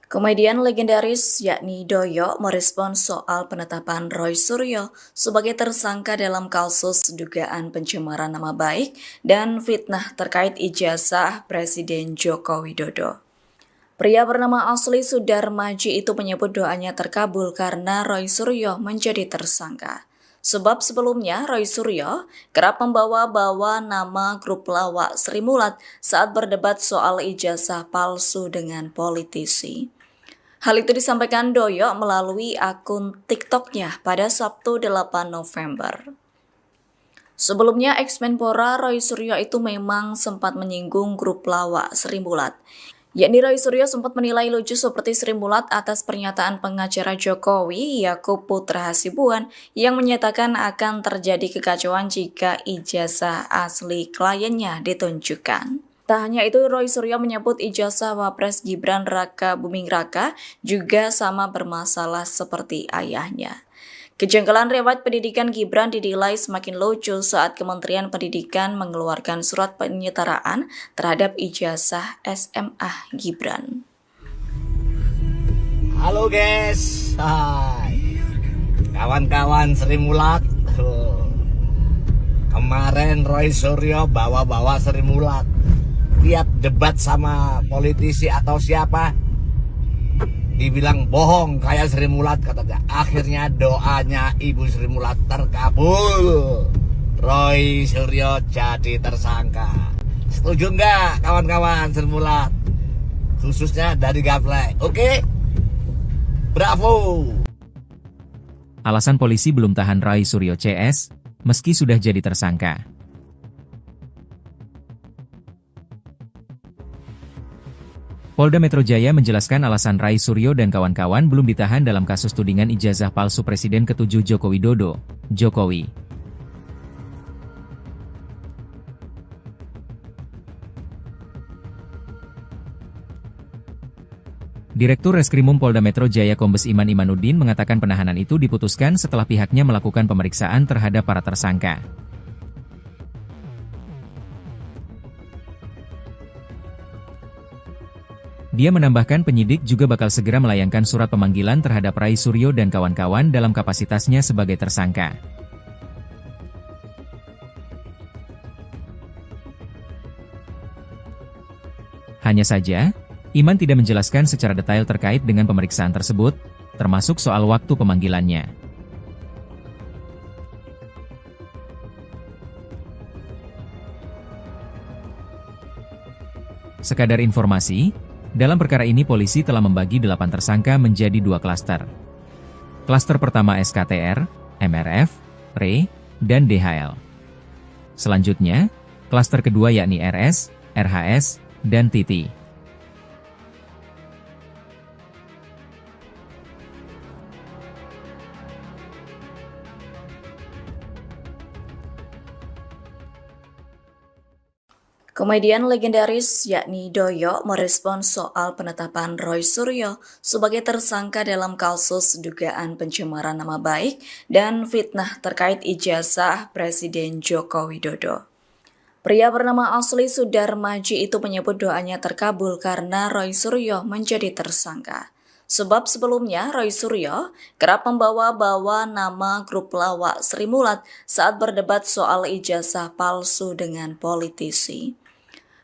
Komedian legendaris yakni Doyo merespons soal penetapan Roy Suryo sebagai tersangka dalam kasus dugaan pencemaran nama baik dan fitnah terkait ijazah Presiden Joko Widodo. Pria bernama asli Sudarmaji itu menyebut doanya terkabul karena Roy Suryo menjadi tersangka. Sebab sebelumnya Roy Suryo kerap membawa-bawa nama grup lawak Sri Mulat saat berdebat soal ijazah palsu dengan politisi. Hal itu disampaikan Doyo melalui akun TikTok-nya pada Sabtu 8 November. Sebelumnya, ex-Menpora Roy Suryo itu memang sempat menyinggung grup lawak Sri Mulat. Yakni Roy Suryo sempat menilai lucu seperti Sri Mulat atas pernyataan pengacara Jokowi, Yakub Putra Hasibuan, yang menyatakan akan terjadi kekacauan jika ijazah asli kliennya ditunjukkan. Tak hanya itu, Roy Suryo menyebut ijazah Wapres Gibran Raka Buming Raka juga sama bermasalah seperti ayahnya. Kejanggalan riwayat pendidikan Gibran dinilai semakin lucu saat Kementerian Pendidikan mengeluarkan surat penyetaraan terhadap ijazah SMA Gibran. Halo guys, hai kawan-kawan Sri Mulat. Kemarin Roy Suryo bawa-bawa Sri Mulat, lihat debat sama politisi atau siapa, dibilang bohong kayak Sri Mulat katanya. Akhirnya doanya Ibu Sri Mulat terkabul, Roy Suryo jadi tersangka. Setuju nggak kawan-kawan Sri Mulat, khususnya dari Gaplek? Oke, bravo. Alasan polisi belum tahan Roy Suryo CS, meski sudah jadi tersangka. Polda Metro Jaya menjelaskan alasan Roy Suryo dan kawan-kawan belum ditahan dalam kasus tudingan ijazah palsu Presiden ke-7 Joko Widodo, Jokowi. Direktur Reskrimum Polda Metro Jaya Kombes Iman Imanuddin mengatakan penahanan itu diputuskan setelah pihaknya melakukan pemeriksaan terhadap para tersangka. Dia menambahkan penyidik juga bakal segera melayangkan surat pemanggilan terhadap Roy Suryo dan kawan-kawan dalam kapasitasnya sebagai tersangka. Hanya saja, Iman tidak menjelaskan secara detail terkait dengan pemeriksaan tersebut, termasuk soal waktu pemanggilannya. Sekadar informasi, dalam perkara ini polisi telah membagi 8 tersangka menjadi 2 klaster. Klaster pertama SKTR, MRF, RE, dan DHL. Selanjutnya, klaster kedua yakni RS, RHS, dan TT. Komedian legendaris yakni Doyo merespons soal penetapan Roy Suryo sebagai tersangka dalam kasus dugaan pencemaran nama baik dan fitnah terkait ijazah Presiden Joko Widodo. Pria bernama asli Sudarmaji itu menyebut doanya terkabul karena Roy Suryo menjadi tersangka. Sebab sebelumnya Roy Suryo kerap membawa-bawa nama grup lawak Sri Mulat saat berdebat soal ijazah palsu dengan politisi.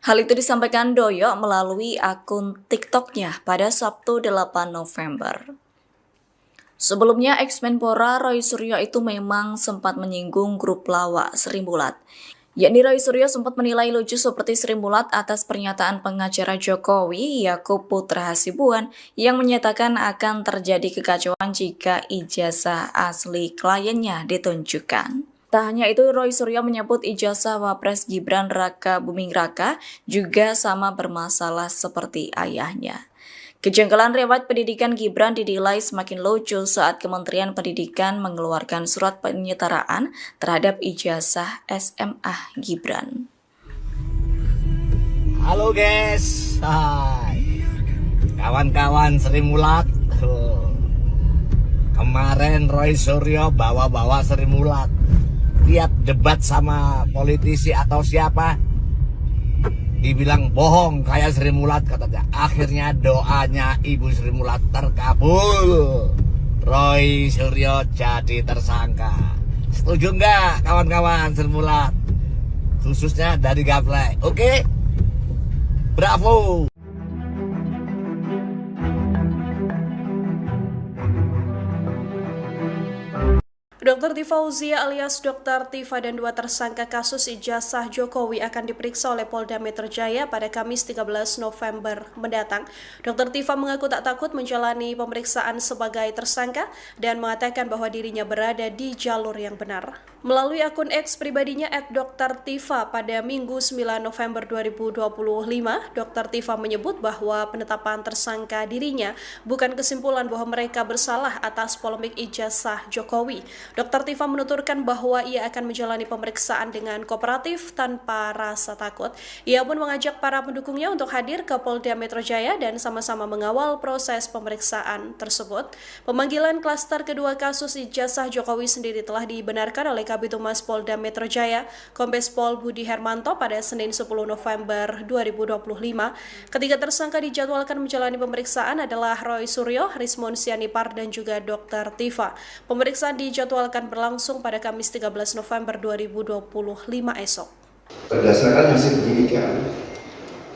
Hal itu disampaikan Doyo melalui akun TikTok-nya pada Sabtu 8 November. Sebelumnya, ex-Menpora Roy Suryo itu memang sempat menyinggung grup lawak Sri Mulat. Yakni Roy Suryo sempat menilai lucu seperti Sri Mulat atas pernyataan pengacara Jokowi, Yakub Putra Hasibuan, yang menyatakan akan terjadi kekacauan jika ijazah asli kliennya ditunjukkan. Tak hanya itu, Roy Suryo menyebut ijazah Wapres Gibran Raka Buming Raka juga sama bermasalah seperti ayahnya. Kejanggalan riwayat pendidikan Gibran dinilai semakin lucu saat Kementerian Pendidikan mengeluarkan surat penyetaraan terhadap ijazah SMA Gibran. Halo guys, hai kawan-kawan Sri Mulat. Kemarin Roy Suryo bawa-bawa Sri Mulat, lihat debat sama politisi atau siapa, Dibilang bohong kayak Sri Mulat katanya. Akhirnya doanya Ibu Sri Mulat terkabul. Roy Suryo jadi tersangka. Setuju nggak kawan-kawan Sri Mulat? Khususnya dari Gaplek. Oke? Bravo! Dr. Tifa Fauzia alias Dr. Tifa dan dua tersangka kasus ijazah Jokowi akan diperiksa oleh Polda Metro Jaya pada Kamis 13 November mendatang. Dr. Tifa mengaku tak takut menjalani pemeriksaan sebagai tersangka dan mengatakan bahwa dirinya berada di jalur yang benar. Melalui akun X pribadinya @Dr. Tifa pada Minggu 9 November 2025, Dr. Tifa menyebut bahwa penetapan tersangka dirinya bukan kesimpulan bahwa mereka bersalah atas polemik ijazah Jokowi. Dr. Tifa menuturkan bahwa ia akan menjalani pemeriksaan dengan kooperatif tanpa rasa takut. Ia pun mengajak para pendukungnya untuk hadir ke Polda Metro Jaya dan sama-sama mengawal proses pemeriksaan tersebut. Pemanggilan klaster kedua kasus ijazah Jokowi sendiri telah dibenarkan oleh Kabid Humas Polda Metro Jaya, Kombes Pol Budi Hermanto pada Senin 10 November 2025. Ketiga tersangka dijadwalkan menjalani pemeriksaan adalah Roy Suryo, Rismon Sianipar, dan juga Dr. Tifa. Pemeriksaan dijadwalkan berlangsung pada Kamis 13 November 2025 esok. Berdasarkan hasil penyidikan,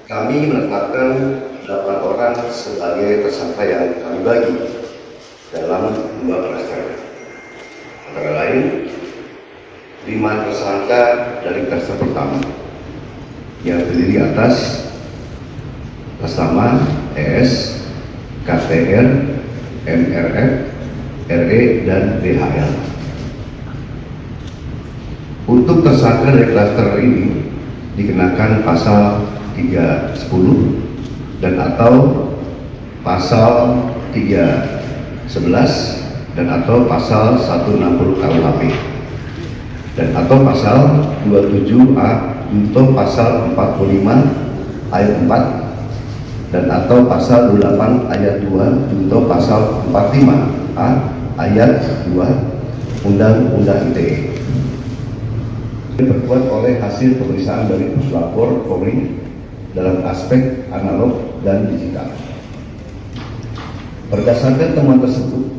kami menetapkan 8 orang sebagai tersangka yang kami bagi dalam 2 klaster. Antara lain, 5 tersangka dari klaster pertama yang terdiri atas Tama, ES, KTR, MRF, RE, dan DHL. Untuk tersangka dari klaster ini dikenakan pasal 310 dan atau pasal 311 dan atau pasal 160 KUHP dan atau pasal 27A junto pasal 45 ayat 4 dan atau pasal 28 ayat 2 junto pasal 45A ayat 2 Undang-Undang ITE. Diperkuat oleh hasil pemeriksaan dari puslapor Polri dalam aspek analog dan digital. Berdasarkan temuan tersebut,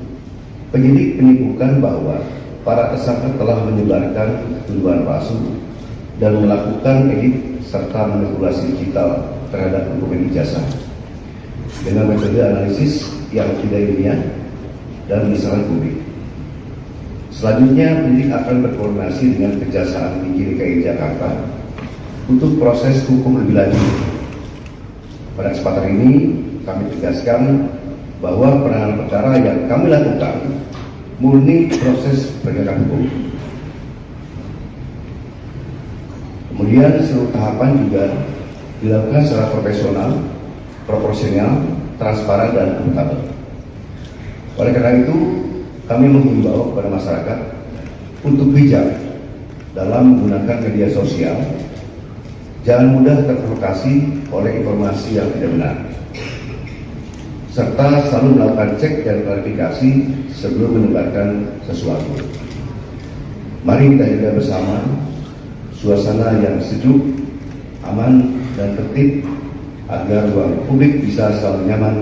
penyidik menyimpulkan bahwa para tersangka telah menyebarkan tuduhan palsu dan melakukan edit serta manipulasi digital terhadap dokumen ijazah dengan metode analisis yang tidak ilmiah dan diserang publik. Selanjutnya, penyidik akan berkoordinasi dengan Kejaksaan Tinggi DKI Jakarta untuk proses hukum lebih lanjut. Pada kesempatan ini, kami tegaskan bahwa penanganan perkara yang kami lakukan murni proses penegakan hukum. Kemudian seluruh tahapan juga dilakukan secara profesional, proporsional, transparan, dan akuntabel. Oleh karena itu, kami menghimbau kepada masyarakat untuk bijak dalam menggunakan media sosial, jangan mudah terprovokasi oleh informasi yang tidak benar, serta selalu melakukan cek dan klarifikasi sebelum menebarkan sesuatu. Mari kita jaga bersama suasana yang sejuk, aman, dan tertib agar ruang publik bisa selalu nyaman.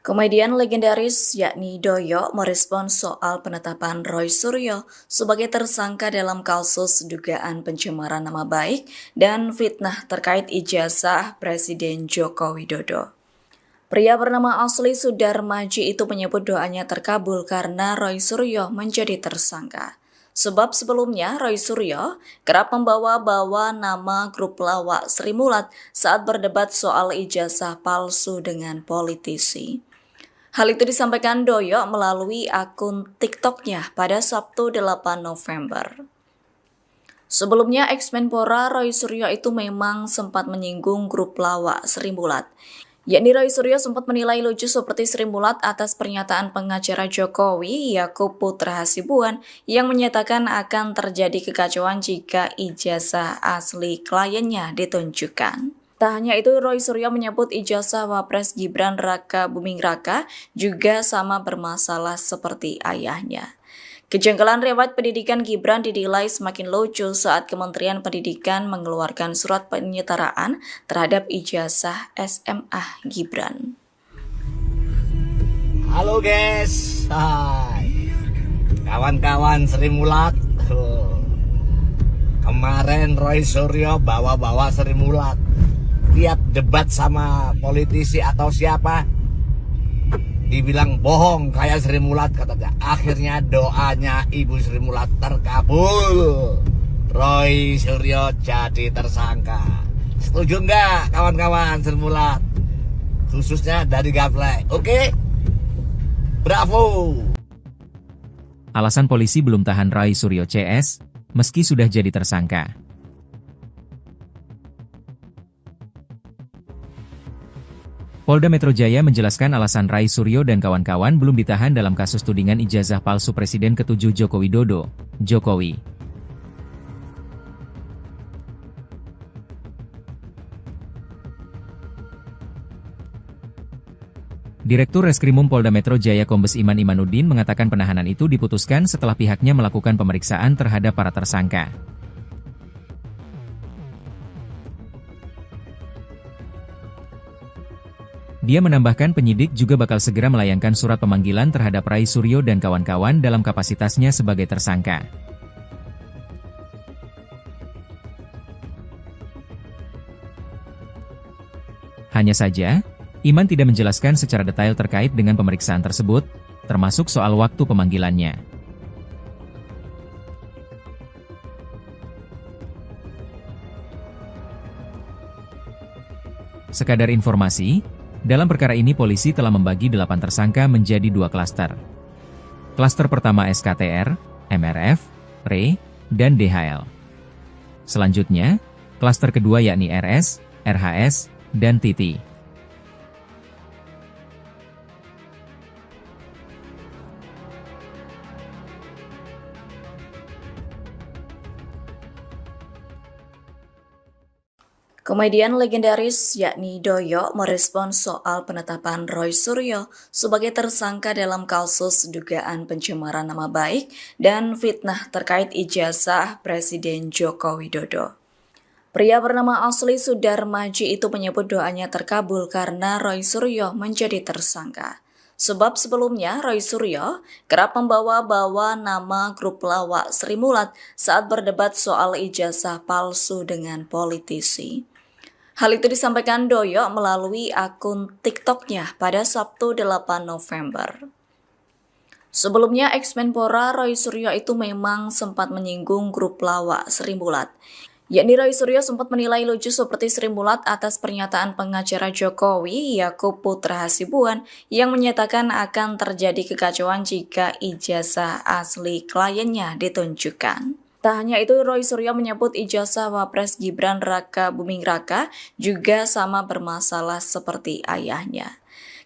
Komedian legendaris yakni Doyo merespon soal penetapan Roy Suryo sebagai tersangka dalam kasus dugaan pencemaran nama baik dan fitnah terkait ijazah Presiden Joko Widodo. Pria bernama asli Sudarmaji itu menyebut doanya terkabul karena Roy Suryo menjadi tersangka. Sebab sebelumnya Roy Suryo kerap membawa-bawa nama grup lawak Sri Mulat saat berdebat soal ijazah palsu dengan politisi. Hal itu disampaikan Doyo melalui akun TikTok-nya pada Sabtu 8 November. Sebelumnya, ex-Menpora Roy Suryo itu memang sempat menyinggung grup lawak Sri Mulat. Yakni Roy Suryo sempat menilai lucu seperti Sri Mulat atas pernyataan pengacara Jokowi, Yakub Putra Hasibuan, yang menyatakan akan terjadi kekacauan jika ijazah asli kliennya ditunjukkan. Tak hanya itu, Roy Suryo menyebut ijazah Wapres Gibran Raka Buming Raka juga sama bermasalah seperti ayahnya. Kejanggalan riwayat pendidikan Gibran dinilai semakin lucu saat Kementerian Pendidikan mengeluarkan surat penyetaraan terhadap ijazah SMA Gibran. Halo guys, hai kawan-kawan Sri Mulat. Kemarin Roy Suryo bawa-bawa Sri Mulat. Lihat debat sama politisi atau siapa, dibilang bohong kayak Sri Mulat katanya. Akhirnya doanya Ibu Sri Mulat terkabul. Roy Suryo jadi tersangka. Setuju nggak kawan-kawan Sri Mulat? Khususnya dari Gaplek. Oke? Bravo! Alasan polisi belum tahan Roy Suryo CS, meski sudah jadi tersangka. Polda Metro Jaya menjelaskan alasan Roy Suryo dan kawan-kawan belum ditahan dalam kasus tudingan ijazah palsu Presiden ke-7 Joko Widodo, Jokowi. Direktur Reskrimum Polda Metro Jaya Kombes Iman Imanuddin mengatakan penahanan itu diputuskan setelah pihaknya melakukan pemeriksaan terhadap para tersangka. Dia menambahkan penyidik juga bakal segera melayangkan surat pemanggilan terhadap Roy Suryo dan kawan-kawan dalam kapasitasnya sebagai tersangka. Hanya saja, Iman tidak menjelaskan secara detail terkait dengan pemeriksaan tersebut, termasuk soal waktu pemanggilannya. Sekadar informasi, dalam perkara ini polisi telah membagi 8 tersangka menjadi 2 klaster. Klaster pertama SKTR, MRF, RE, dan DHL. Selanjutnya, klaster kedua yakni RS, RHS, dan TT. Komedian legendaris yakni Doyo merespons soal penetapan Roy Suryo sebagai tersangka dalam kasus dugaan pencemaran nama baik dan fitnah terkait ijazah Presiden Joko Widodo. Pria bernama asli Sudarmaji itu menyebut doanya terkabul karena Roy Suryo menjadi tersangka. Sebab sebelumnya Roy Suryo kerap membawa-bawa nama grup lawak Sri Mulat saat berdebat soal ijazah palsu dengan politisi. Hal itu disampaikan Doyo melalui akun TikTok-nya pada Sabtu 8 November. Sebelumnya, ex-Menpora Roy Suryo itu memang sempat menyinggung grup lawak Sri Mulat. Yakni Roy Suryo sempat menilai lucu seperti Sri Mulat atas pernyataan pengacara Jokowi, Yakub Putra Hasibuan, yang menyatakan akan terjadi kekacauan jika ijazah asli kliennya ditunjukkan. Tak hanya itu, Roy Suryo menyebut ijazah Wapres Gibran Raka Buming Raka juga sama bermasalah seperti ayahnya.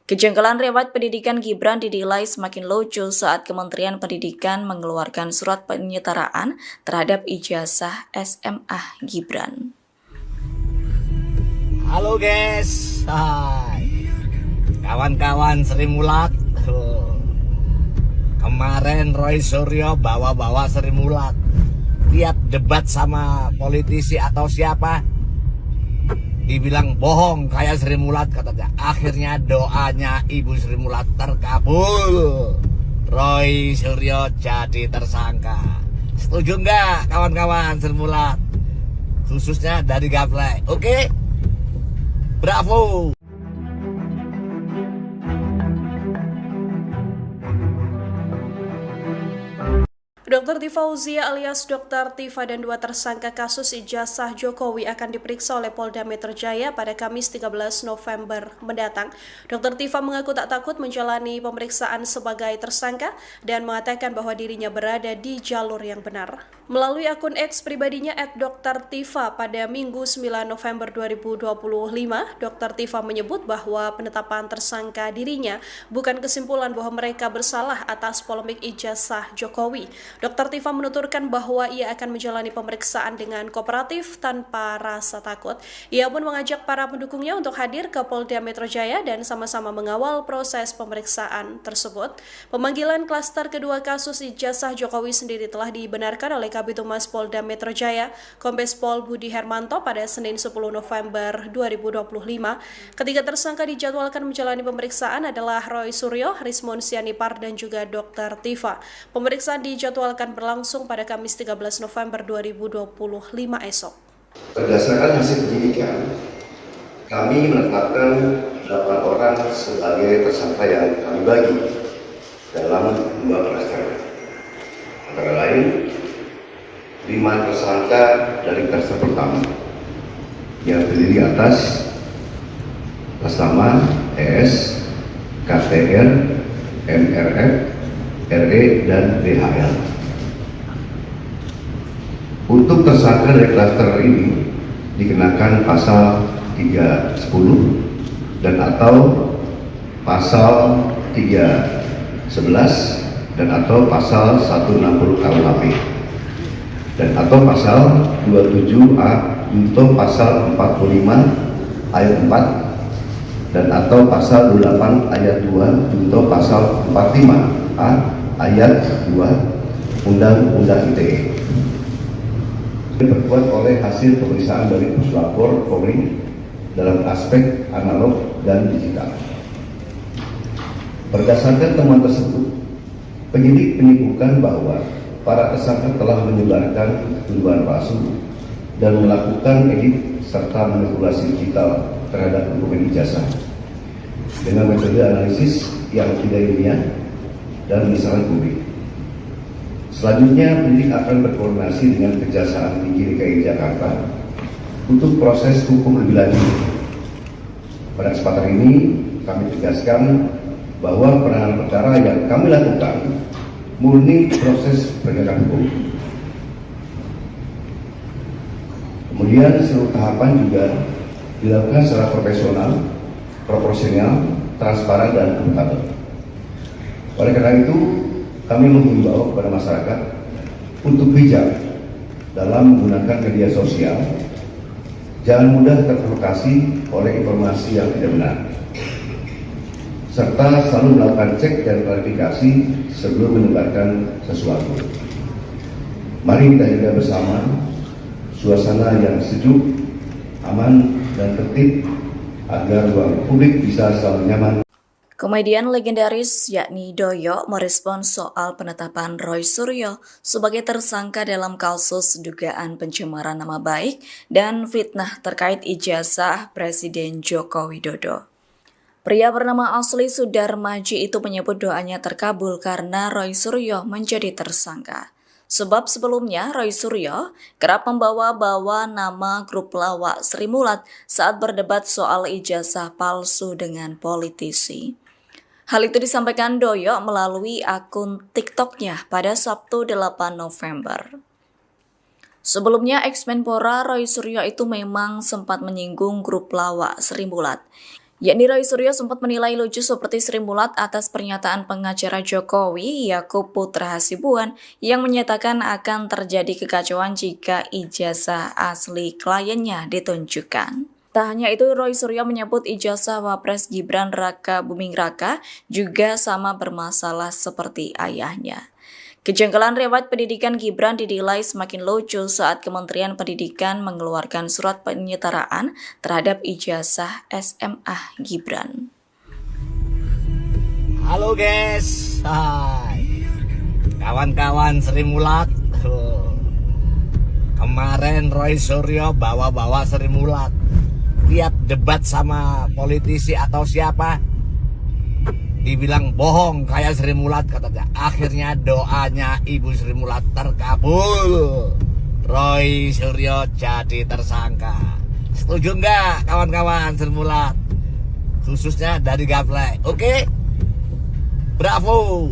Kejanggalan riwayat pendidikan Gibran dinilai semakin lucu saat Kementerian Pendidikan mengeluarkan surat penyetaraan terhadap ijazah SMA Gibran. Halo guys, hai kawan-kawan Sri Mulat. Kemarin Roy Suryo bawa-bawa Sri Mulat. Lihat debat sama politisi atau siapa, dibilang bohong kayak Sri Mulat katanya. Akhirnya doanya Ibu Sri Mulat terkabul. Roy Suryo jadi tersangka. Setuju nggak kawan-kawan Sri Mulat? Khususnya dari Gaplek. Oke? Bravo! Dr. Tifauzia alias Dr. Tifa dan 2 tersangka kasus ijazah Jokowi akan diperiksa oleh Polda Metro Jaya pada Kamis 13 November mendatang. Dr. Tifa mengaku tak takut menjalani pemeriksaan sebagai tersangka dan mengatakan bahwa dirinya berada di jalur yang benar. Melalui akun X pribadinya @Dr.Tifa pada Minggu 9 November 2025, Dr. Tifa menyebut bahwa penetapan tersangka dirinya bukan kesimpulan bahwa mereka bersalah atas polemik ijazah Jokowi. Dr. Tifa menuturkan bahwa ia akan menjalani pemeriksaan dengan kooperatif tanpa rasa takut. Ia pun mengajak para pendukungnya untuk hadir ke Polda Metro Jaya dan sama-sama mengawal proses pemeriksaan tersebut. Pemanggilan klaster kedua kasus ijazah Jokowi sendiri telah dibenarkan oleh Kabid Humas Polda Metro Jaya, Kombes Pol Budi Hermanto pada Senin 10 November 2025. Ketiga tersangka dijadwalkan menjalani pemeriksaan adalah Roy Suryo, Rismon Sianipar, dan juga Dr. Tifa. Pemeriksaan dijadwalkan berlangsung pada Kamis 13 November 2025 esok. Berdasarkan hasil penyidikan, kami menetapkan 8 orang sebagai tersangka yang kami bagi dalam 2 klaster. Antara lain, 5 tersangka dari klaster pertama yang terdiri atas Persama, ES, KTR, MRF, RE, dan DHL. Untuk tersangka dari klaster ini dikenakan pasal 310 dan atau pasal 311 dan atau pasal 160 KUHP dan atau pasal 27A junto pasal 45 ayat 4 dan atau pasal 28 ayat 2 junto pasal 45A ayat 2 Undang-Undang ITE. Diperkuat oleh hasil pemeriksaan dari Puslapor Polri dalam aspek analog dan digital. Berdasarkan temuan tersebut, penyidik menyebutkan bahwa para tersangka telah menyebarkan tuduhan palsu dan melakukan edit serta manipulasi digital terhadap dokumen ijazah dengan metode analisis yang tidak ilmiah dan misalnya publik. Selanjutnya, penyidik akan berkoordinasi dengan Kejaksaan Tinggi DKI Jakarta untuk proses hukum lebih lanjut. Pada kesempatan ini, kami tegaskan bahwa penanganan perkara yang kami lakukan murni proses penegakan hukum. Kemudian seluruh tahapan juga dilakukan secara profesional, proporsional, transparan, dan akuntabel. Oleh karena itu, kami menghimbau kepada masyarakat untuk bijak dalam menggunakan media sosial. Jangan mudah terprovokasi oleh informasi yang tidak benar, serta selalu melakukan cek dan klarifikasi sebelum menyebarkan sesuatu. Mari kita jaga bersama suasana yang sejuk, aman, dan tertib agar ruang publik bisa selalu nyaman. Komedian legendaris yakni Doyo merespon soal penetapan Roy Suryo sebagai tersangka dalam kasus dugaan pencemaran nama baik dan fitnah terkait ijazah Presiden Joko Widodo. Pria bernama asli Sudarmaji itu menyebut doanya terkabul karena Roy Suryo menjadi tersangka. Sebab sebelumnya Roy Suryo kerap membawa-bawa nama grup lawak Sri Mulat saat berdebat soal ijazah palsu dengan politisi. Hal itu disampaikan Doyo melalui akun TikTok-nya pada Sabtu 8 November. Sebelumnya, ex-Menpora Roy Suryo itu memang sempat menyinggung grup lawak Sri Mulat. Yakni Roy Suryo sempat menilai lucu seperti Sri Mulat atas pernyataan pengacara Jokowi, Yakub Putra Hasibuan, yang menyatakan akan terjadi kekacauan jika ijazah asli kliennya ditunjukkan. Tak hanya itu, Roy Suryo menyebut ijazah Wapres Gibran Raka Buming Raka juga sama bermasalah seperti ayahnya. Kejanggalan riwayat pendidikan Gibran dinilai semakin lucu saat Kementerian Pendidikan mengeluarkan surat penyetaraan terhadap ijazah SMA Gibran. Halo guys, hai kawan-kawan Sri Mulat. Kemarin Roy Suryo bawa-bawa Sri Mulat. Lihat debat sama politisi atau siapa, dibilang bohong kayak Sri Mulat katanya. Akhirnya doanya Ibu Sri Mulat terkabul. Roy Suryo jadi tersangka. Setuju nggak kawan-kawan Sri Mulat? Khususnya dari Gaplek. Oke? Bravo!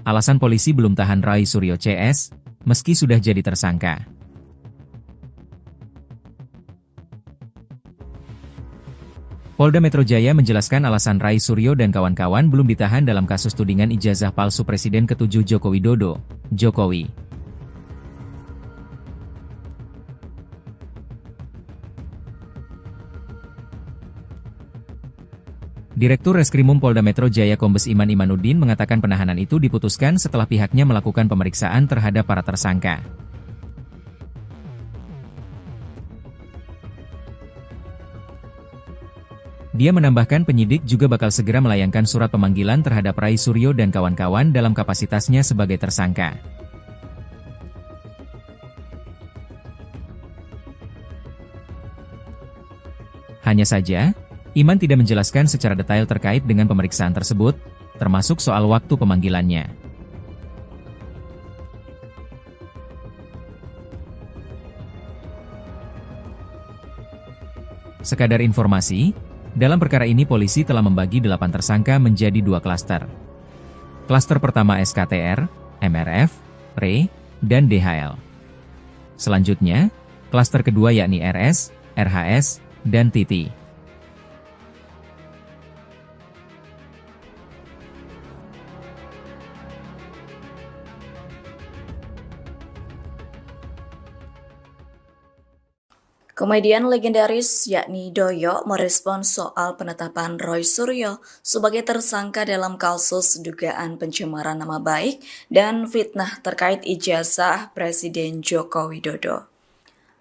Alasan polisi belum tahan Roy Suryo CS, meski sudah jadi tersangka. Polda Metro Jaya menjelaskan alasan Rai Suryo dan kawan-kawan belum ditahan dalam kasus tudingan ijazah palsu Presiden ke-7 Joko Widodo, Jokowi. Direktur Reskrimum Polda Metro Jaya Kombes Iman Imanuddin mengatakan penahanan itu diputuskan setelah pihaknya melakukan pemeriksaan terhadap para tersangka. Dia menambahkan penyidik juga bakal segera melayangkan surat pemanggilan terhadap Rai Suryo dan kawan-kawan dalam kapasitasnya sebagai tersangka. Hanya saja, Iman tidak menjelaskan secara detail terkait dengan pemeriksaan tersebut, termasuk soal waktu pemanggilannya. Sekadar informasi, dalam perkara ini polisi telah membagi 8 tersangka menjadi 2 klaster. Klaster pertama SKTR, MRF, RE, dan DHL. Selanjutnya, klaster kedua yakni RS, RHS, dan TT. Komedian legendaris yakni Doyo merespons soal penetapan Roy Suryo sebagai tersangka dalam kasus dugaan pencemaran nama baik dan fitnah terkait ijazah Presiden Joko Widodo.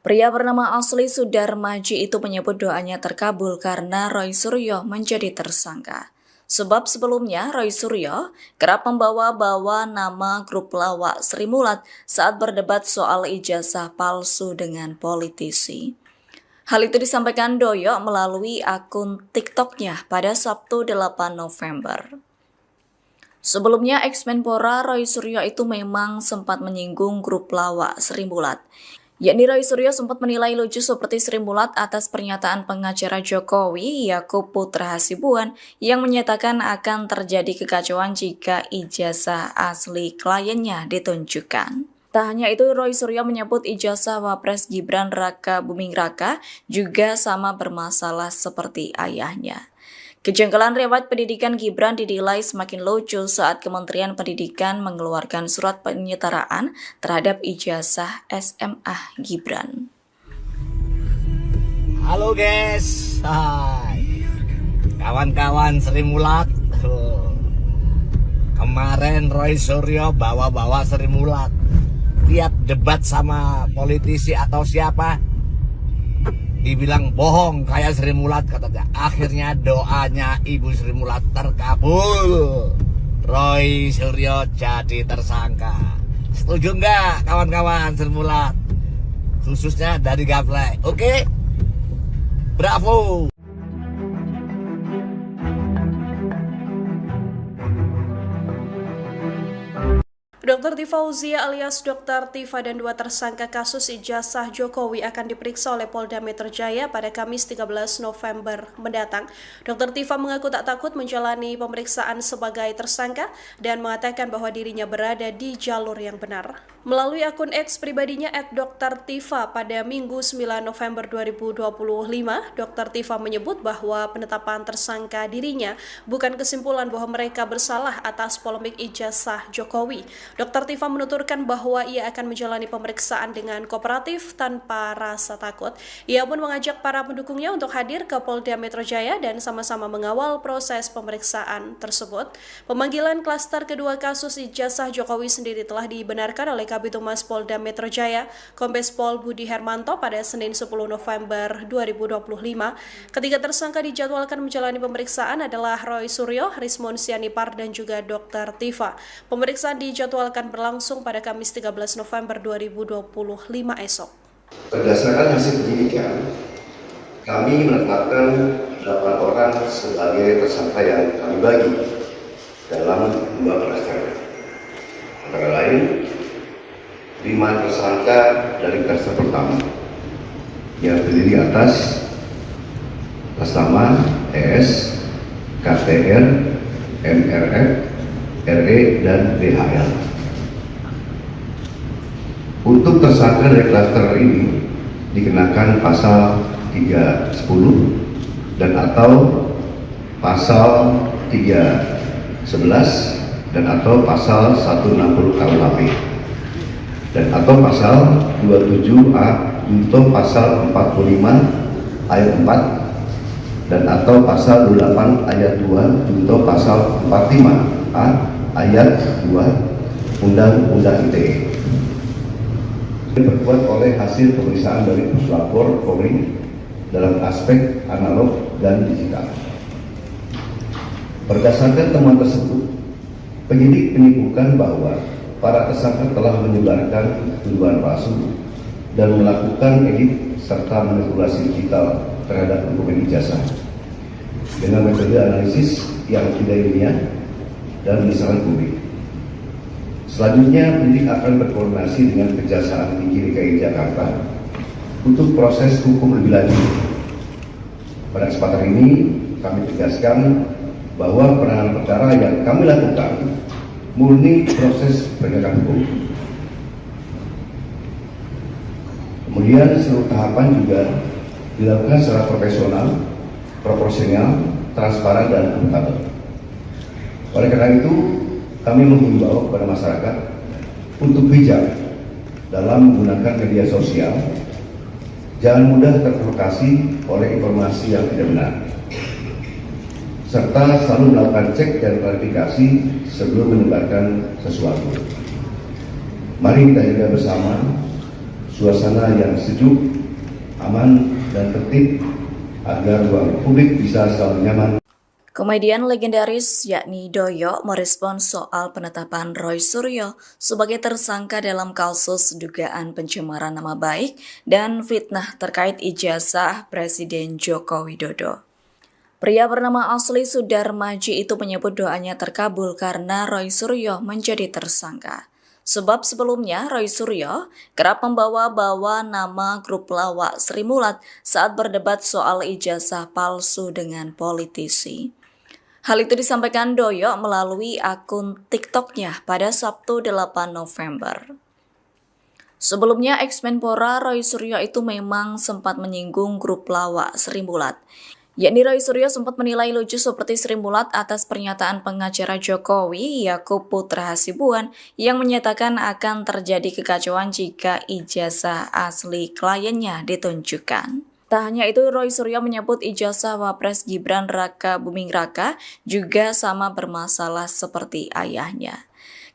Pria bernama asli Sudarmaji itu menyebut doanya terkabul karena Roy Suryo menjadi tersangka. Sebab sebelumnya Roy Suryo kerap membawa-bawa nama grup lawak Sri Mulat saat berdebat soal ijazah palsu dengan politisi. Hal itu disampaikan Doyo melalui akun TikTok-nya pada Sabtu 8 November. Sebelumnya, ex-Menpora Roy Suryo itu memang sempat menyinggung grup lawak Sri Mulat. Yakni Roy Suryo sempat menilai lucu seperti Sri Mulat atas pernyataan pengacara Jokowi, Yakub Putra Hasibuan, yang menyatakan akan terjadi kekacauan jika ijazah asli kliennya ditunjukkan. Tak hanya itu, Roy Suryo menyebut ijazah Wapres Gibran Raka Buming Raka juga sama bermasalah seperti ayahnya. Kejanggalan riwayat pendidikan Gibran dinilai semakin lucu saat Kementerian Pendidikan mengeluarkan surat penyetaraan terhadap ijazah SMA Gibran. Halo guys, hai kawan-kawan Sri Mulat. Kemarin Roy Suryo bawa-bawa Sri Mulat. Lihat debat sama politisi atau siapa, dibilang bohong kayak Sri Mulat katanya. Akhirnya doanya Ibu Sri Mulat terkabul. Roy Suryo jadi tersangka. Setuju nggak kawan-kawan Sri Mulat? Khususnya dari Gaplek. Oke? Bravo! Dr. Tifauzia alias Dr. Tifa dan 2 tersangka kasus ijazah Jokowi akan diperiksa oleh Polda Metro Jaya pada Kamis 13 November mendatang. Dr. Tifa mengaku tak takut menjalani pemeriksaan sebagai tersangka dan mengatakan bahwa dirinya berada di jalur yang benar. Melalui akun X pribadinya @Dr.Tifa pada Minggu 9 November 2025, Dr. Tifa menyebut bahwa penetapan tersangka dirinya bukan kesimpulan bahwa mereka bersalah atas polemik ijazah Jokowi. Dr. Tifa menuturkan bahwa ia akan menjalani pemeriksaan dengan kooperatif tanpa rasa takut. Ia pun mengajak para pendukungnya untuk hadir ke Polda Metro Jaya dan sama-sama mengawal proses pemeriksaan tersebut. Pemanggilan klaster kedua kasus ijazah Jokowi sendiri telah dibenarkan oleh Kabid Humas Polda Metro Jaya, Kombes Pol Budi Hermanto pada Senin 10 November 2025. Ketiga tersangka dijadwalkan menjalani pemeriksaan adalah Roy Suryo, Rismon Sianipar, dan juga Dr. Tifa. Pemeriksaan dijadwalkan berlangsung pada Kamis 13 November 2025 esok. Berdasarkan hasil penyidikan, kami menetapkan 8 orang sebagai tersangka yang kami bagi dalam 2 klaster. Antara lain, 5 tersangka dari klaster pertama yang terdiri atas nama ES, KTR, MRF, RE, dan DHL. Untuk tersangka dari klaster ini dikenakan pasal 310 dan atau pasal 311 dan atau pasal 160 KUHP dan atau pasal 27A junto pasal 45 ayat 4 dan atau pasal 28 ayat 2 junto pasal 45A ayat 2 Undang-Undang ITE. Diperkuat oleh hasil pemeriksaan dari Puslapor Polri dalam aspek analog dan digital. Berdasarkan temuan tersebut, penyidik menyebutkan bahwa para tersangka telah menyebarkan tuduhan palsu dan melakukan edit serta manipulasi digital terhadap dokumen ijazah dengan metode analisis yang tidak ilmiah dan berdasarkan publik. Selanjutnya, penyidik akan berkoordinasi dengan Kejaksaan Tinggi DKI Jakarta untuk proses hukum lebih lanjut. Pada kesempatan ini, kami tegaskan bahwa penanganan perkara yang kami lakukan murni proses penegakan hukum. Kemudian seluruh tahapan juga dilakukan secara profesional, proporsional, transparan, dan akuntabel. Oleh karena itu, kami menghimbau kepada masyarakat untuk bijak dalam menggunakan media sosial, jangan mudah terprovokasi oleh informasi yang tidak benar, serta selalu melakukan cek dan klarifikasi sebelum menyebarkan sesuatu. Mari kita jaga bersama suasana yang sejuk, aman, dan tertib agar ruang publik bisa selalu nyaman. Komedian legendaris yakni Doyo merespons soal penetapan Roy Suryo sebagai tersangka dalam kasus dugaan pencemaran nama baik dan fitnah terkait ijazah Presiden Joko Widodo. Pria bernama asli Sudarmaji itu menyebut doanya terkabul karena Roy Suryo menjadi tersangka. Sebab sebelumnya Roy Suryo kerap membawa-bawa nama grup lawak Sri Mulat saat berdebat soal ijazah palsu dengan politisi. Hal itu disampaikan Doyo melalui akun TikTok-nya pada Sabtu 8 November. Sebelumnya, ex-Menpora Roy Suryo itu memang sempat menyinggung grup lawak Sri Mulat. Yakni Roy Suryo sempat menilai lucu seperti Sri Mulat atas pernyataan pengacara Jokowi, Yakub Putra Hasibuan, yang menyatakan akan terjadi kekacauan jika ijazah asli kliennya ditunjukkan. Tak hanya itu, Roy Suryo menyebut ijazah Wapres Gibran Raka Buming Raka juga sama bermasalah seperti ayahnya.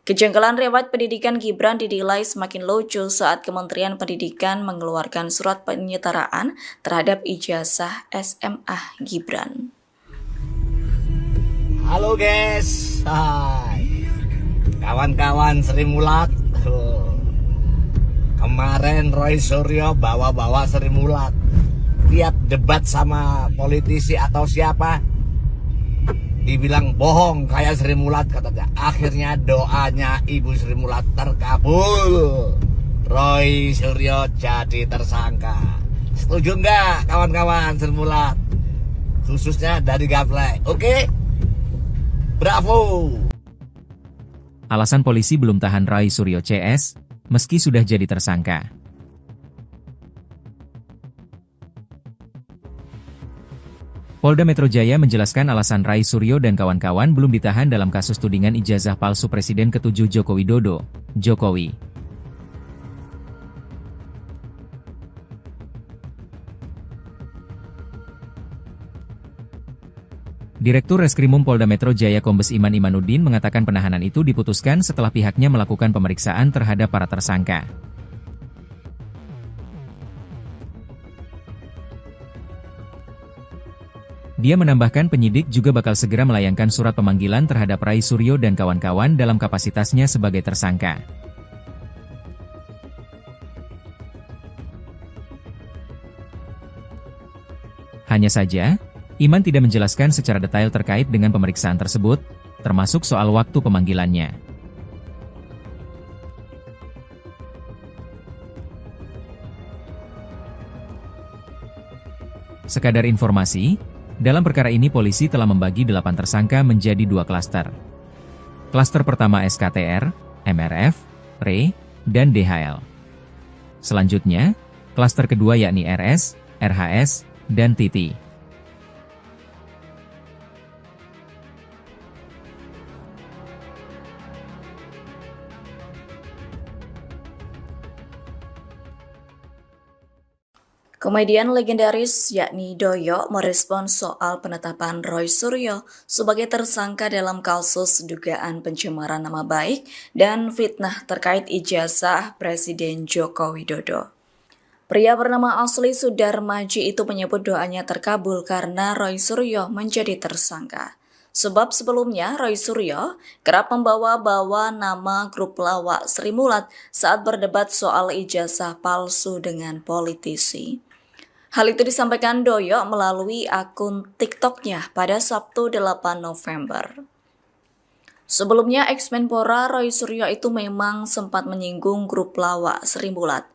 Kejanggalan riwayat pendidikan Gibran dinilai semakin lucu saat Kementerian Pendidikan mengeluarkan surat penyetaraan terhadap ijazah SMA Gibran. Halo guys, hai kawan-kawan Sri Mulat. Kemarin Roy Suryo bawa-bawa Sri Mulat. Lihat debat sama politisi atau siapa, dibilang bohong kayak Sri Mulat katanya. Akhirnya doanya Ibu Sri Mulat terkabul. Roy Suryo jadi tersangka. Setuju nggak kawan-kawan Sri Mulat? Khususnya dari Gaplek. Oke? Bravo! Alasan polisi belum tahan Roy Suryo CS, meski sudah jadi tersangka. Polda Metro Jaya menjelaskan alasan Roy Suryo dan kawan-kawan belum ditahan dalam kasus tudingan ijazah palsu Presiden ke-7 Joko Widodo, Jokowi. Direktur Reskrimum Polda Metro Jaya Kombes Iman Imanuddin mengatakan penahanan itu diputuskan setelah pihaknya melakukan pemeriksaan terhadap para tersangka. Dia menambahkan penyidik juga bakal segera melayangkan surat pemanggilan terhadap Roy Suryo dan kawan-kawan dalam kapasitasnya sebagai tersangka. Hanya saja, Iman tidak menjelaskan secara detail terkait dengan pemeriksaan tersebut, termasuk soal waktu pemanggilannya. Sekadar informasi, dalam perkara ini polisi telah membagi 8 tersangka menjadi 2 klaster. Klaster pertama SKTR, MRF, RE, dan DHL. Selanjutnya, klaster kedua yakni RS, RHS, dan TT. Komedian legendaris yakni Doyo merespons soal penetapan Roy Suryo sebagai tersangka dalam kasus dugaan pencemaran nama baik dan fitnah terkait ijazah Presiden Joko Widodo. Pria bernama asli Sudarmaji itu menyebut doanya terkabul karena Roy Suryo menjadi tersangka. Sebab sebelumnya Roy Suryo kerap membawa-bawa nama grup lawak Sri Mulat saat berdebat soal ijazah palsu dengan politisi. Hal itu disampaikan Doyo melalui akun TikTok-nya pada Sabtu 8 November. Sebelumnya, ex-Menpora Roy Suryo itu memang sempat menyinggung grup lawak Sri Mulat.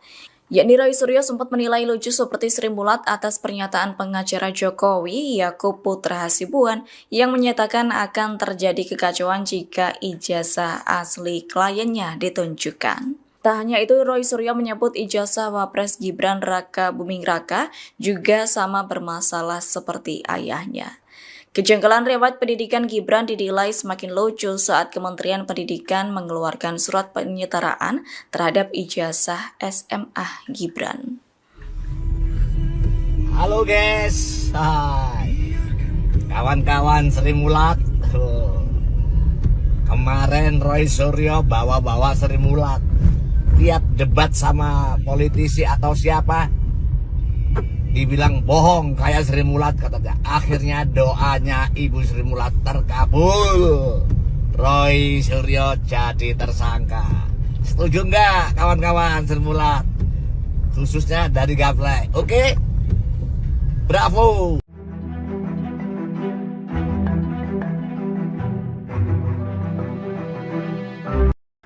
Yakni Roy Suryo sempat menilai lucu seperti Sri Mulat atas pernyataan pengacara Jokowi, Yakub Putra Hasibuan, yang menyatakan akan terjadi kekacauan jika ijazah asli kliennya ditunjukkan. Tak hanya itu, Roy Suryo menyebut ijazah Wapres Gibran Raka Buming Raka juga sama bermasalah seperti ayahnya. Kejanggalan riwayat pendidikan Gibran dinilai semakin lucu saat Kementerian Pendidikan mengeluarkan surat penyetaraan terhadap ijazah SMA Gibran. Halo guys, hai kawan-kawan Sri Mulat. Kemarin Roy Suryo bawa-bawa Sri Mulat. Lihat debat sama politisi atau siapa, dibilang bohong kayak Sri Mulat katanya. Akhirnya doanya Ibu Sri Mulat terkabul. Roy Suryo jadi tersangka. Setuju nggak kawan-kawan Sri Mulat? Khususnya dari Gaplek. Oke? Bravo!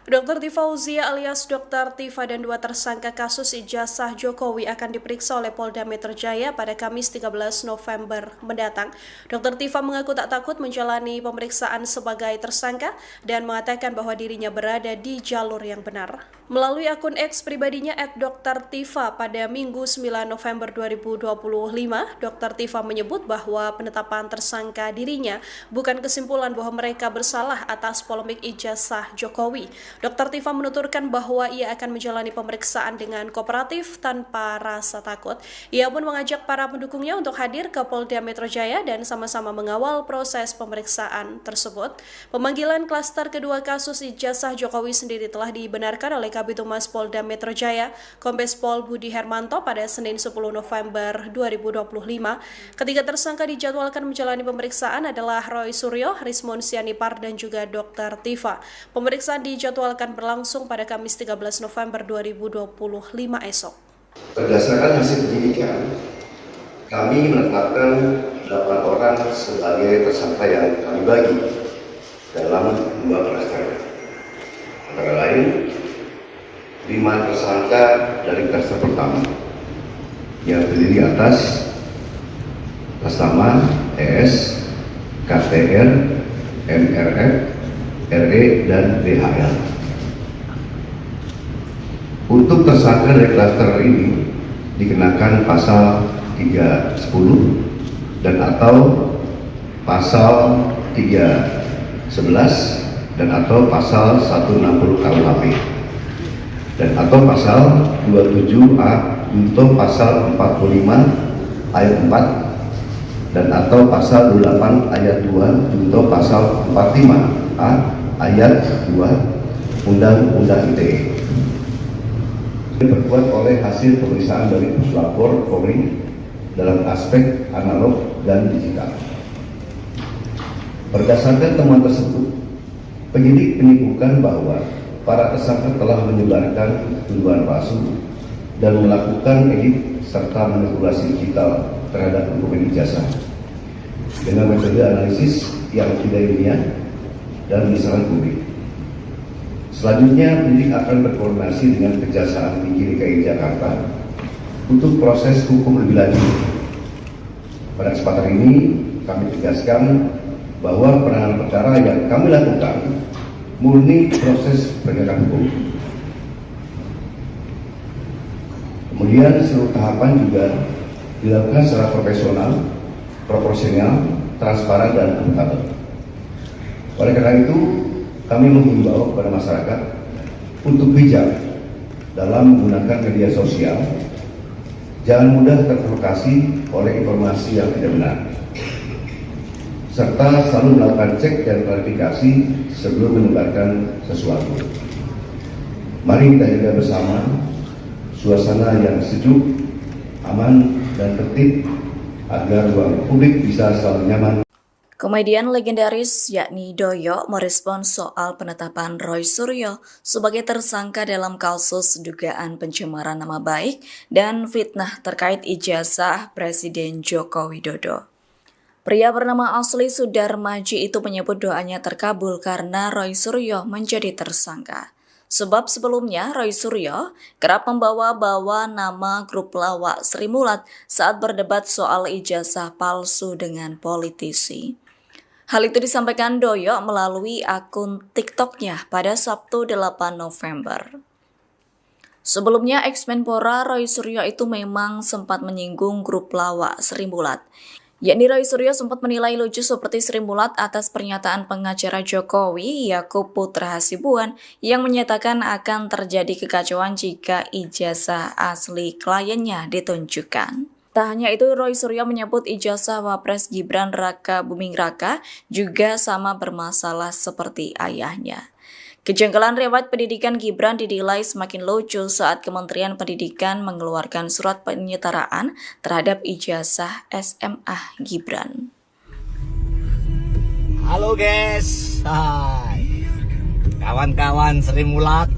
Dr. Tifauzia alias Dr. Tifa dan dua tersangka kasus ijazah Jokowi akan diperiksa oleh Polda Metro Jaya pada Kamis 13 November mendatang. Dr. Tifa mengaku tak takut menjalani pemeriksaan sebagai tersangka dan mengatakan bahwa dirinya berada di jalur yang benar. Melalui akun X pribadinya @Dr.Tifa pada Minggu 9 November 2025, Dr. Tifa menyebut bahwa penetapan tersangka dirinya bukan kesimpulan bahwa mereka bersalah atas polemik ijazah Jokowi. Dr. Tifa menuturkan bahwa ia akan menjalani pemeriksaan dengan kooperatif tanpa rasa takut. Ia pun mengajak para pendukungnya untuk hadir ke Polda Metro Jaya dan sama-sama mengawal proses pemeriksaan tersebut. Pemanggilan klaster kedua kasus ijazah Jokowi sendiri telah dibenarkan oleh Kabid Humas Polda Metro Jaya, Kombes Pol Budi Hermanto pada Senin 10 November 2025. Ketiga tersangka dijadwalkan menjalani pemeriksaan adalah Roy Suryo, Rismon Sianipar, dan juga Dr. Tifa. Pemeriksaan dijadwalkan berlangsung pada Kamis 13 November 2025 esok. Berdasarkan hasil penyidikan, kami menetapkan 8 orang sebagai tersangka yang kami bagi dalam 2 klaster. Antara lain, 5 tersangka dari klaster pertama yang terdiri atas Tama, ES, KTR, MRF, RE, dan DHL. Untuk tersangka dari klaster ini dikenakan pasal 310 dan atau pasal 311 dan atau pasal 160 KUHP dan atau pasal 27A untuk pasal 45 ayat 4 dan atau pasal 28 ayat 2 untuk pasal 45A ayat 2 Undang-Undang ITE. Diperkuat oleh hasil pemeriksaan dari Puslapor Polri dalam aspek analog dan digital. Berdasarkan temuan tersebut, penyidik menyebutkan bahwa para tersangka telah menyebarkan tuduhan palsu dan melakukan edit serta manipulasi digital terhadap dokumen ijazah dengan metode analisis yang tidak ilmiah dan diserang publik. Selanjutnya, penyidik akan berkoordinasi dengan Kejaksaan Tinggi DKI Jakarta untuk proses hukum lebih lanjut. Pada kesempatan ini, kami tegaskan bahwa penanganan perkara yang kami lakukan murni proses penegakan hukum. Kemudian seluruh tahapan juga dilakukan secara profesional, proporsional, transparan, dan akuntabel. Oleh karena itu, kami menghimbau kepada masyarakat untuk bijak dalam menggunakan media sosial Jangan mudah terprovokasi oleh informasi yang tidak benar, serta selalu melakukan cek dan klarifikasi sebelum menyebarkan sesuatu. Mari kita jaga bersama suasana yang sejuk, aman, dan tertib agar ruang publik bisa selalu nyaman. Komedian legendaris yakni Doyo merespons soal penetapan Roy Suryo sebagai tersangka dalam kasus dugaan pencemaran nama baik dan fitnah terkait ijazah Presiden Joko Widodo. Pria bernama asli Sudarmaji itu menyebut doanya terkabul karena Roy Suryo menjadi tersangka. Sebab sebelumnya Roy Suryo kerap membawa-bawa nama grup lawak Sri Mulat saat berdebat soal ijazah palsu dengan politisi. Hal itu disampaikan Doyo melalui akun TikTok-nya pada Sabtu 8 November. Sebelumnya, ex-Menpora Roy Suryo itu memang sempat menyinggung grup lawak Sri Mulat. Yakni Roy Suryo sempat menilai lucu seperti Sri Mulat atas pernyataan pengacara Jokowi, Yakub Putra Hasibuan, yang menyatakan akan terjadi kekacauan jika ijazah asli kliennya ditunjukkan. Tak hanya itu, Roy Suryo menyebut ijazah Wapres Gibran Raka Buming Raka juga sama bermasalah seperti ayahnya. Kejanggalan riwayat pendidikan Gibran dinilai semakin lucu saat Kementerian Pendidikan mengeluarkan surat penyetaraan terhadap ijazah SMA Gibran. Halo guys, hai kawan-kawan Sri Mulat.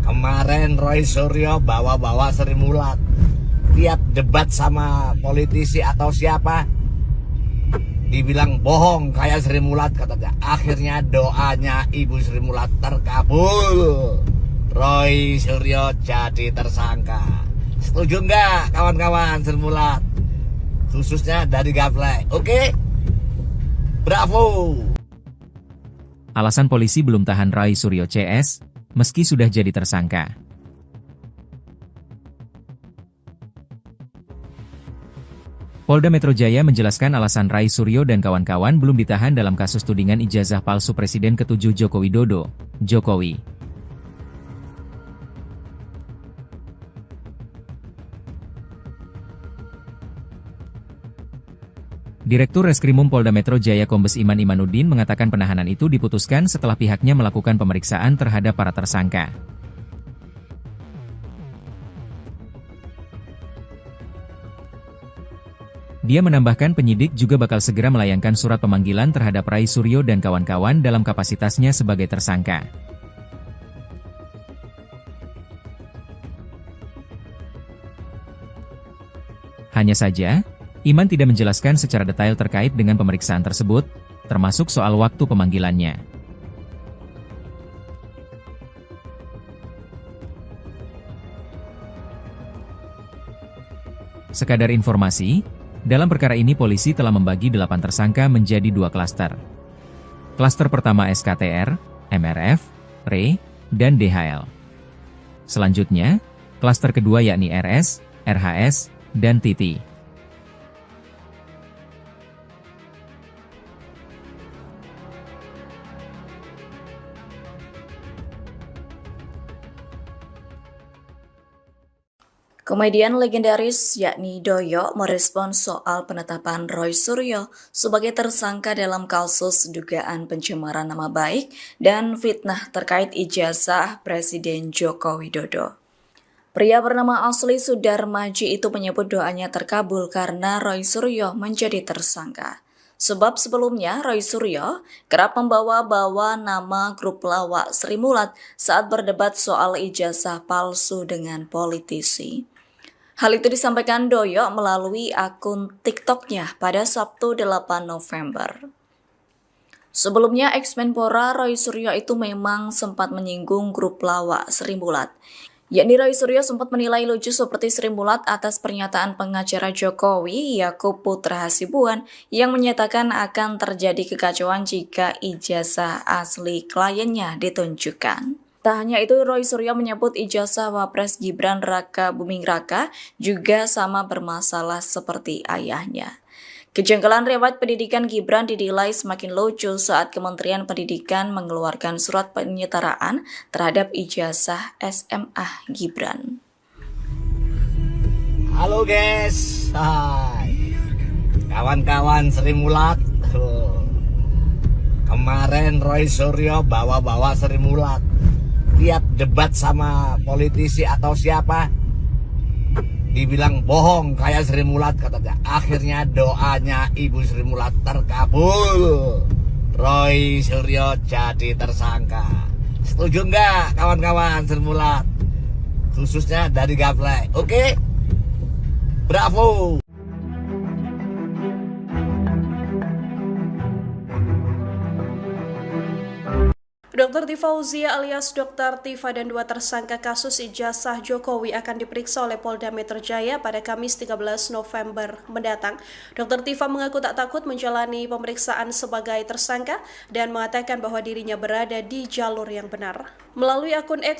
Kemarin Roy Suryo bawa-bawa Sri Mulat. Lihat debat sama politisi atau siapa, dibilang bohong kayak Sri Mulat katanya. Akhirnya doanya Ibu Sri Mulat terkabul. Roy Suryo jadi tersangka. Setuju nggak kawan-kawan Sri Mulat? Khususnya dari Gaplek. Oke? Bravo! Alasan polisi belum tahan Roy Suryo CS, meski sudah jadi tersangka. Polda Metro Jaya menjelaskan alasan Roy Suryo dan kawan-kawan belum ditahan dalam kasus tudingan ijazah palsu Presiden ke-7 Joko Widodo, Jokowi. Direktur Reskrimum Polda Metro Jaya Kombes Iman Imanuddin mengatakan penahanan itu diputuskan setelah pihaknya melakukan pemeriksaan terhadap para tersangka. Dia menambahkan penyidik juga bakal segera melayangkan surat pemanggilan terhadap Roy Suryo dan kawan-kawan dalam kapasitasnya sebagai tersangka. Hanya saja, Iman tidak menjelaskan secara detail terkait dengan pemeriksaan tersebut, termasuk soal waktu pemanggilannya. Sekadar informasi, dalam perkara ini polisi telah membagi 8 tersangka menjadi 2 klaster. Klaster pertama SKTR, MRF, RE, dan DHL. Selanjutnya, klaster kedua yakni RS, RHS, dan TT. Komedian legendaris yakni Doyo merespons soal penetapan Roy Suryo sebagai tersangka dalam kasus dugaan pencemaran nama baik dan fitnah terkait ijazah Presiden Joko Widodo. Pria bernama asli Sudarmaji itu menyebut doanya terkabul karena Roy Suryo menjadi tersangka. Sebab sebelumnya Roy Suryo kerap membawa-bawa nama grup lawak Sri Mulat saat berdebat soal ijazah palsu dengan politisi. Hal itu disampaikan Doyo melalui akun TikTok-nya pada Sabtu 8 November. Sebelumnya, ex-Menpora Roy Suryo itu memang sempat menyinggung grup lawak Sri Mulat. Yakni Roy Suryo sempat menilai lucu seperti Sri Mulat atas pernyataan pengacara Jokowi, Yakub Putra Hasibuan, yang menyatakan akan terjadi kekacauan jika ijazah asli kliennya ditunjukkan. Tak hanya itu, Roy Suryo menyebut ijazah Wapres Gibran Raka Buming Raka juga sama bermasalah seperti ayahnya. Kejanggalan riwayat pendidikan Gibran dinilai semakin lucu saat Kementerian Pendidikan mengeluarkan surat penyetaraan terhadap ijazah SMA Gibran. Halo guys, hai kawan-kawan Sri Mulat. Kemarin Roy Suryo bawa-bawa Sri Mulat, lihat debat sama politisi atau siapa, dibilang bohong kayak Sri Mulat katanya. Akhirnya doanya Ibu Sri Mulat terkabul, Roy Suryo jadi tersangka. Setuju nggak kawan-kawan Sri Mulat, khususnya dari Gaplek? Oke? Bravo. Dr. Tifauzia alias Dr. Tifa dan dua tersangka kasus ijazah Jokowi akan diperiksa oleh Polda Metro Jaya pada Kamis 13 November mendatang. Dr. Tifa mengaku tak takut menjalani pemeriksaan sebagai tersangka dan mengatakan bahwa dirinya berada di jalur yang benar. Melalui akun X